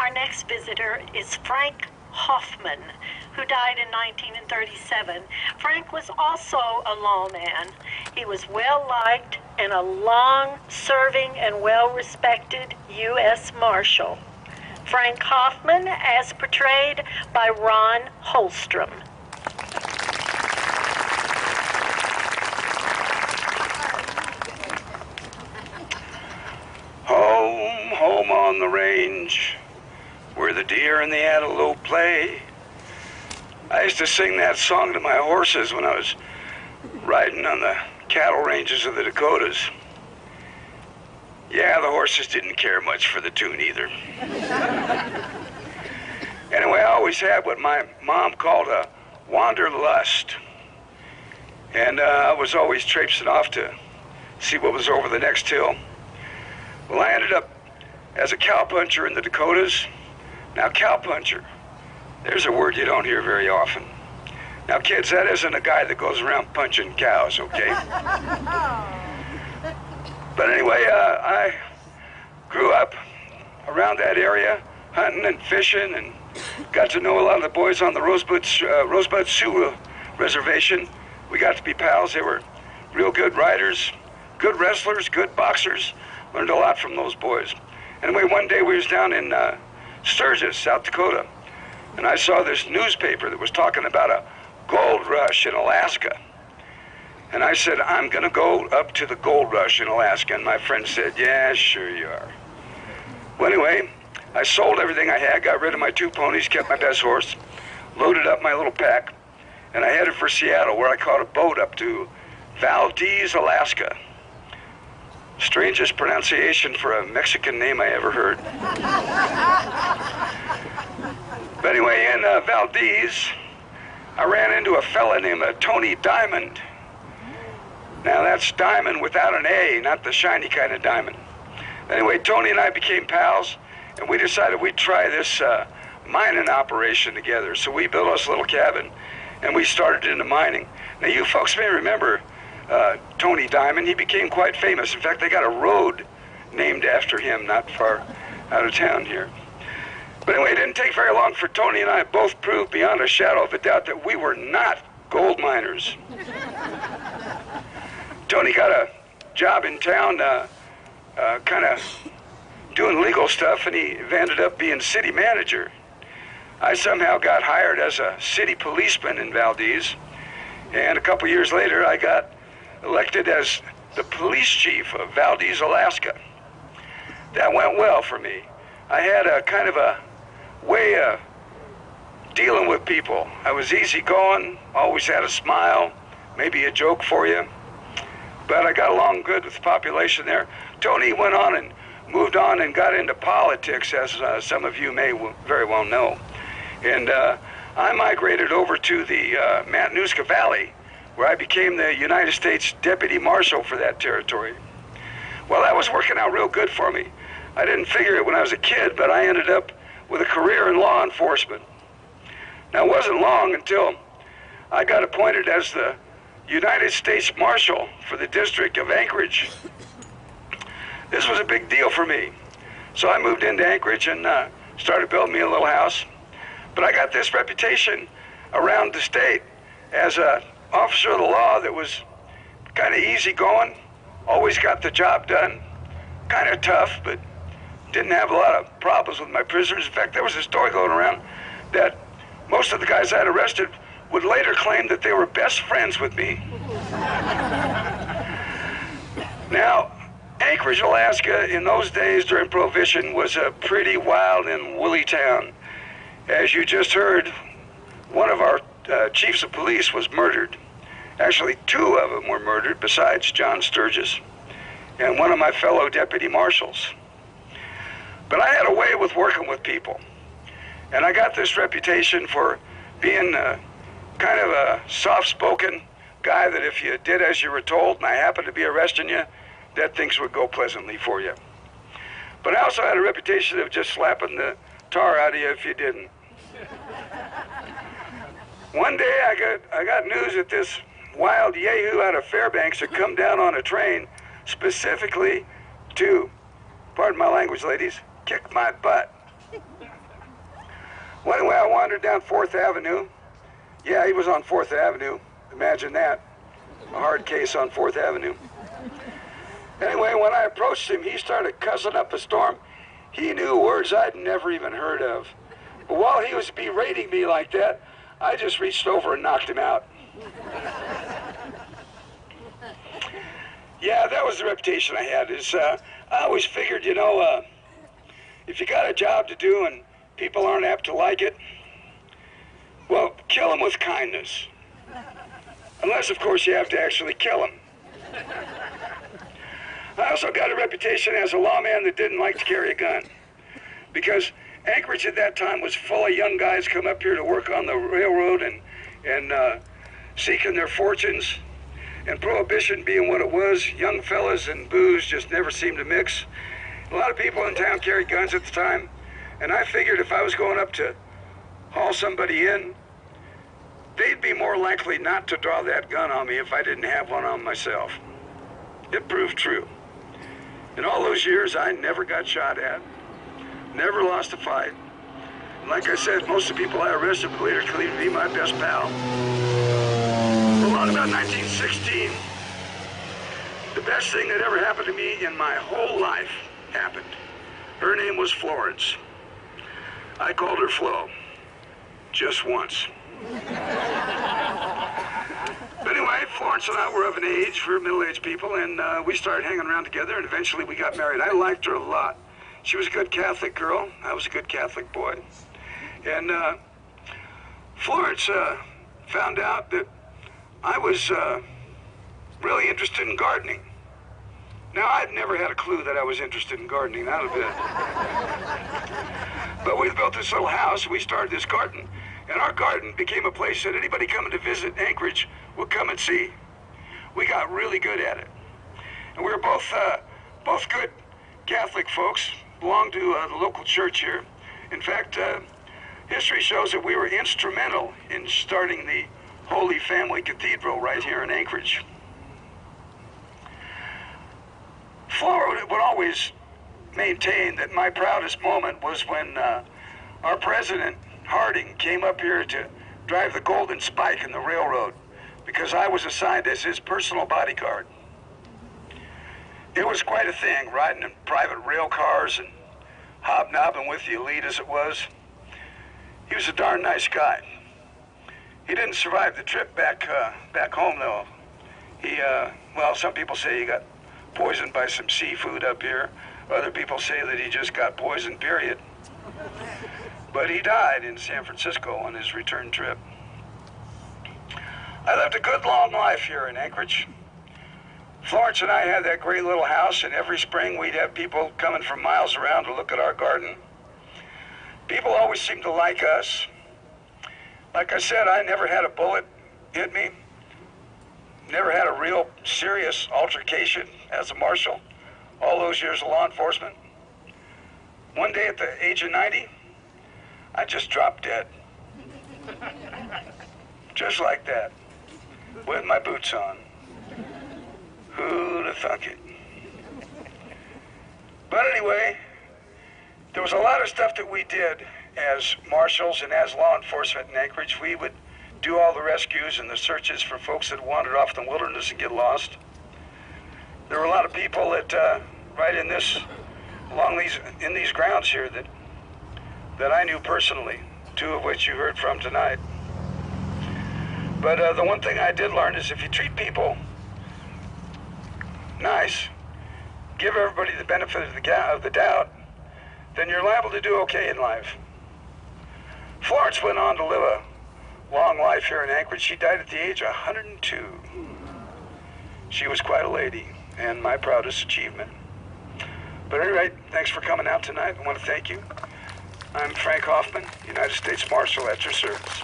Our next visitor is Frank Hoffman, who died in 1937. Frank was also a lawman. He was well-liked and a long-serving and well-respected U.S. Marshal. Frank Hoffman, as portrayed by Ron Holmstrom. Home, home on the range, where the deer and the antelope play. I used to sing that song to my horses when I was riding on the cattle ranges of the Dakotas. Yeah, the horses didn't care much for the tune either. Anyway, I always had what my mom called a wanderlust. And I was always traipsing off to see what was over the next hill. Well, I ended up as a cowpuncher in the Dakotas. Now, cowpuncher, there's a word you don't hear very often. Now, kids, that isn't a guy that goes around punching cows, okay? But anyway, I grew up around that area, hunting and fishing, and got to know a lot of the boys on the Rosebud Sioux Reservation. We got to be pals. They were real good riders, good wrestlers, good boxers. Learned a lot from those boys. Anyway, one day we was down in Sturgis, South Dakota, and I saw this newspaper that was talking about a gold rush in Alaska. And I said, I'm gonna go up to the gold rush in Alaska. And my friend said, yeah, sure you are. Well, anyway, I sold everything I had, got rid of my 2 ponies, kept my best horse, loaded up my little pack, and I headed for Seattle, where I caught a boat up to Valdez, Alaska. Strangest pronunciation for a Mexican name I ever heard. But anyway, in Valdez, I ran into a fella named Tony Diamond. Now that's diamond without an A, not the shiny kind of diamond. Anyway, Tony and I became pals, and we decided we'd try this mining operation together. So we built us a little cabin, and we started into mining. Now you folks may remember Tony Diamond. He became quite famous. In fact, they got a road named after him not far out of town here. But anyway, it didn't take very long for Tony and I both proved beyond a shadow of a doubt that we were not gold miners. Tony got a job in town kind of doing legal stuff, and he ended up being city manager. I somehow got hired as a city policeman in Valdez, and a couple years later I got elected as the police chief of Valdez, Alaska. That went well for me. I had a kind of a way of dealing with people. I was easygoing, always had a smile, maybe a joke for you. But I got along good with the population there. Tony went on and moved on and got into politics, as some of you may very well know. And I migrated over to the Matanuska Valley, where I became the United States Deputy Marshal for that territory. Well, that was working out real good for me. I didn't figure it when I was a kid, but I ended up with a career in law enforcement. Now, it wasn't long until I got appointed as the United States Marshal for the District of Anchorage. This was a big deal for me. So I moved into Anchorage and started building me a little house. But I got this reputation around the state as an officer of the law that was kind of easygoing, always got the job done, kind of tough, but didn't have a lot of problems with my prisoners. In fact, there was a story going around that most of the guys I had arrested would later claim that they were best friends with me. Now, Anchorage, Alaska, in those days during Prohibition, was a pretty wild and woolly town. As you just heard, one of our chiefs of police was murdered. Actually, 2 of them were murdered besides John Sturgis and one of my fellow deputy marshals. But I had a way with working with people. And I got this reputation for being kind of a soft-spoken guy that if you did as you were told and I happened to be arresting you, that things would go pleasantly for you. But I also had a reputation of just slapping the tar out of you if you didn't. One day I got news that this wild yahoo out of Fairbanks had come down on a train specifically to, pardon my language, ladies, kick my butt. Well, anyway, I wandered down 4th Avenue. Yeah, he was on 4th Avenue. Imagine that. A hard case on 4th Avenue. Anyway, when I approached him, he started cussing up a storm. He knew words I'd never even heard of. But while he was berating me like that, I just reached over and knocked him out. Yeah, that was the reputation I had. I always figured, if you got a job to do and people aren't apt to like it, well, kill them with kindness. Unless, of course, you have to actually kill them. I also got a reputation as a lawman that didn't like to carry a gun. Because Anchorage at that time was full of young guys come up here to work on the railroad and seeking their fortunes. And Prohibition being what it was, young fellas and booze just never seemed to mix. A lot of people in town carried guns at the time, and I figured if I was going up to haul somebody in, they'd be more likely not to draw that gun on me if I didn't have one on myself. It proved true. In all those years, I never got shot at, never lost a fight. And like I said, most of the people I arrested would later claimed to be my best pal. Along about 1916, the best thing that ever happened to me in my whole life happened. Her name was Florence. I called her Flo, just once. But anyway, Florence and I were of an age, we were middle-aged people, and we started hanging around together, and eventually we got married. I liked her a lot. She was a good Catholic girl. I was a good Catholic boy. And Florence found out that I was really interested in gardening. Now, I'd never had a clue that I was interested in gardening, not a bit. But we built this little house, we started this garden, and our garden became a place that anybody coming to visit Anchorage would come and see. We got really good at it. And we were both good Catholic folks, belonged to the local church here. In fact, history shows that we were instrumental in starting the Holy Family Cathedral right here in Anchorage. Flora would always maintain that my proudest moment was when our president, Harding, came up here to drive the Golden Spike in the railroad because I was assigned as his personal bodyguard. It was quite a thing, riding in private rail cars and hobnobbing with the elite as it was. He was a darn nice guy. He didn't survive the trip back home, though. Well, some people say he got poisoned by some seafood up here. Other people say that he just got poisoned, period. But he died in San Francisco on his return trip. I lived a good long life here in Anchorage. Florence and I had that great little house, and every spring we'd have people coming from miles around to look at our garden. People always seemed to like us. Like I said, I never had a bullet hit me. Never had a real serious altercation as a marshal all those years of law enforcement. One day at the age of 90, I just dropped dead. Just like that, with my boots on. Who'd have thunk it? But anyway, there was a lot of stuff that we did as marshals and as law enforcement in Anchorage. We would do all the rescues and the searches for folks that wandered off in the wilderness and get lost. There were a lot of people that right in these grounds here that I knew personally, two of which you heard from tonight. But the one thing I did learn is if you treat people nice, give everybody the benefit of the doubt, then you're liable to do okay in life. Florence went on to live a long life here in Anchorage. She died at the age of 102. She was quite a lady, and my proudest achievement. But anyway, thanks for coming out tonight. I want to thank you. I'm Frank Hoffman, United States Marshal at your service.